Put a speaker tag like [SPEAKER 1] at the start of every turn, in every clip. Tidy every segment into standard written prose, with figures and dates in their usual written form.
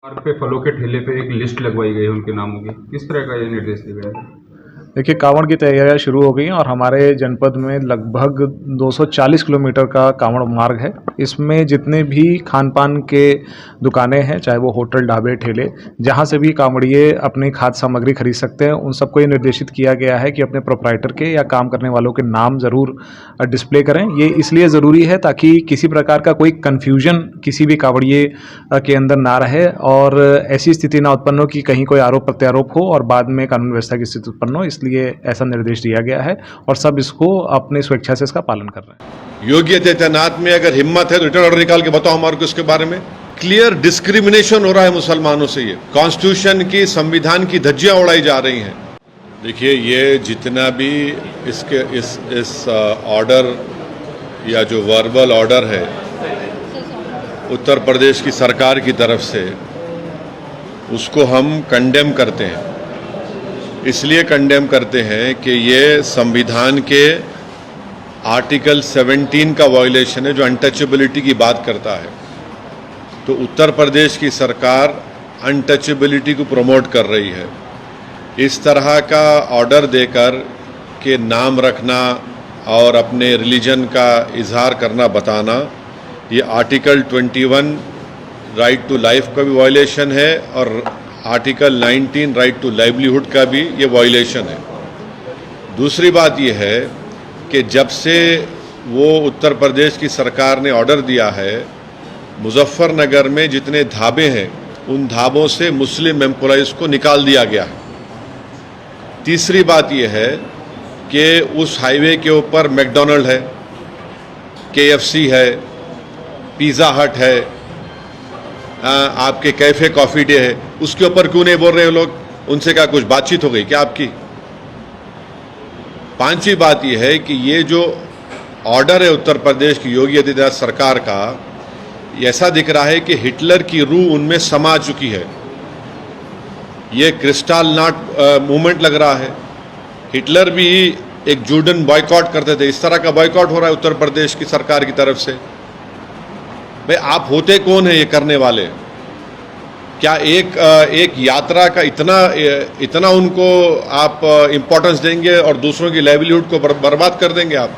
[SPEAKER 1] मार्ग पे फलों के ठेले पे एक लिस्ट लगवाई गई है उनके नामों की। किस तरह का ये निर्देश दिया गया है?
[SPEAKER 2] देखिए, कांवड़ की तैयारियां शुरू हो गई हैं और हमारे जनपद में लगभग 240 किलोमीटर का कांवड़ मार्ग है। इसमें जितने भी खान पान के दुकानें हैं, चाहे वो होटल, ढाबे, ठेले, जहां से भी कांवड़िए अपनी खाद्य सामग्री खरीद सकते हैं, उन सबको ये निर्देशित किया गया है कि अपने प्रोप्राइटर के या काम करने वालों के नाम ज़रूर डिस्प्ले करें। ये इसलिए ज़रूरी है ताकि किसी प्रकार का कोई कन्फ्यूजन किसी भी कांवड़िए के अंदर ना रहे और ऐसी स्थिति ना उत्पन्न हो कि कहीं कोई आरोप प्रत्यारोप हो और बाद में कानून व्यवस्था की स्थिति उत्पन्न हो। इसलिए ऐसा निर्देश दिया गया है और सब इसको अपनी स्वेच्छा से इसका पालन कर रहे हैं।
[SPEAKER 3] योगी आदित्यनाथ में अगर हिम्मत है तो रिटर्न ऑर्डर निकाल के बताओ हमारे को इसके बारे में। क्लियर डिस्क्रिमिनेशन हो रहा है मुसलमानों से। ये कॉन्स्टिट्यूशन की, संविधान की धज्जियां उड़ाई जा रही हैं। देखिए, ये जितना भी इस ऑर्डर या जो वर्बल ऑर्डर है उत्तर प्रदेश की सरकार की तरफ से, उसको हम कंडेम करते हैं। इसलिए कंडेम करते हैं कि ये संविधान के आर्टिकल 17 का वायलेशन है, जो अनटचेबिलिटी की बात करता है। तो उत्तर प्रदेश की सरकार अनटचेबिलिटी को प्रमोट कर रही है। इस तरह का ऑर्डर देकर के नाम रखना और अपने रिलीजन का इजहार करना, बताना, ये आर्टिकल 21 राइट टू लाइफ का भी वायलेशन है और आर्टिकल 19 राइट टू लाइवलीहुड का भी ये वायलेशन है। दूसरी बात ये है कि जब से वो उत्तर प्रदेश की सरकार ने ऑर्डर दिया है, मुजफ्फरनगर में जितने ढाबे हैं उन ढाबों से मुस्लिम एम्प्लॉइज़ को निकाल दिया गया है। तीसरी बात यह है कि उस हाईवे के ऊपर मैकडॉनल्ड है, KFC है, पिज़्ज़ा हट है, आपके कैफ़े कॉफ़ी डे है, उसके ऊपर क्यों नहीं बोल रहे हो लोग? उनसे क्या कुछ बातचीत हो गई क्या आपकी? पांचवी बात यह है कि ये जो ऑर्डर है उत्तर प्रदेश की योगी आदित्यनाथ सरकार का, ऐसा दिख रहा है कि हिटलर की रूह उनमें समा चुकी है। ये क्रिस्टल नॉट मूवमेंट लग रहा है। हिटलर भी एक जूडन बॉयकॉट करते थे, इस तरह का बॉयकॉट हो रहा है उत्तर प्रदेश की सरकार की तरफ से। भाई, आप होते कौन है ये करने वाले? क्या एक यात्रा का इतना उनको आप इम्पोर्टेंस देंगे और दूसरों की लाइवलीहुड को बर्बाद कर देंगे आप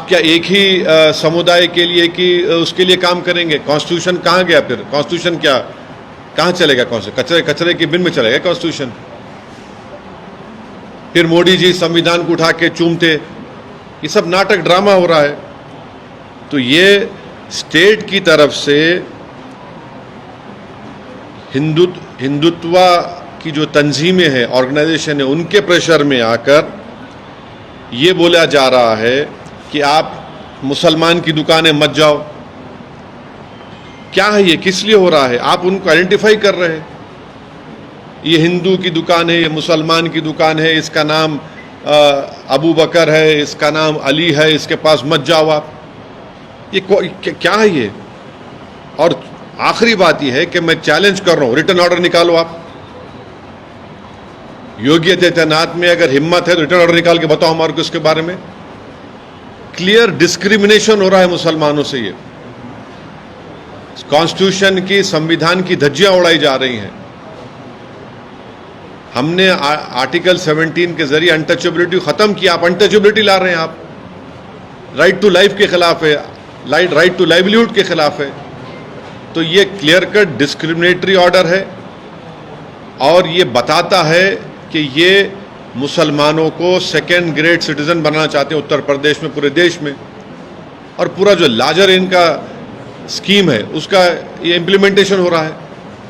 [SPEAKER 3] क्या एक ही समुदाय के लिए कि उसके लिए काम करेंगे? कॉन्स्टिट्यूशन कहाँ गया फिर? कॉन्स्टिट्यूशन क्या कहाँ चलेगा? कौन से कचरे के बिन में चलेगा कॉन्स्टिट्यूशन? फिर मोदी जी संविधान को उठा के चूमते। ये सब नाटक, ड्रामा हो रहा है। तो ये स्टेट की तरफ से हिंदुत्व की जो तंजीमें हैं, ऑर्गेनाइजेशन है, उनके प्रेशर में आकर ये बोला जा रहा है कि आप मुसलमान की दुकानें मत जाओ। क्या है ये? किस लिए हो रहा है? आप उनको आइडेंटिफाई कर रहे हैं। ये हिंदू की दुकान है, ये मुसलमान की दुकान है, इसका नाम अबू बकर है, इसका नाम अली है, इसके पास मत जाओ आप। ये क्या है ये? और आखिरी बात यह है कि मैं चैलेंज कर रहा हूं, रिटर्न ऑर्डर निकालो आप। योगी आदित्यनाथ में अगर हिम्मत है तो रिटर्न ऑर्डर निकाल के बताओ हमारे को इसके बारे में। क्लियर डिस्क्रिमिनेशन हो रहा है मुसलमानों से। ये कॉन्स्टिट्यूशन की, संविधान की धज्जियां उड़ाई जा रही हैं। हमने आर्टिकल 17 के जरिए अनटचेबिलिटी खत्म किया, आप अनटचेबिलिटी ला रहे हैं। आप राइट टू लाइफ के खिलाफ है, राइट टू लाइवलीहुड के खिलाफ है। तो ये क्लियर कट डिस्क्रिमिनेटरी ऑर्डर है और ये बताता है कि ये मुसलमानों को सेकेंड ग्रेड सिटीजन बनाना चाहते हैं उत्तर प्रदेश में, पूरे देश में। और पूरा जो लार्जर इनका स्कीम है उसका ये इम्प्लीमेंटेशन हो रहा है।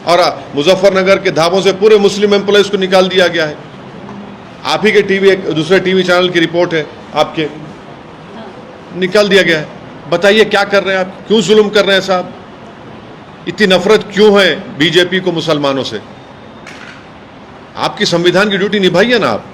[SPEAKER 3] और मुजफ्फरनगर के ढाबों से पूरे मुस्लिम एम्प्लॉइज को निकाल दिया गया है। आप ही के दूसरे टीवी चैनल की रिपोर्ट है, आपके निकाल दिया गया है। बताइए क्या कर रहे हैं आप? क्यों जुल्म कर रहे हैं साहब? इतनी नफरत क्यों है बीजेपी को मुसलमानों से? आपकी संविधान की ड्यूटी निभाइए ना आप।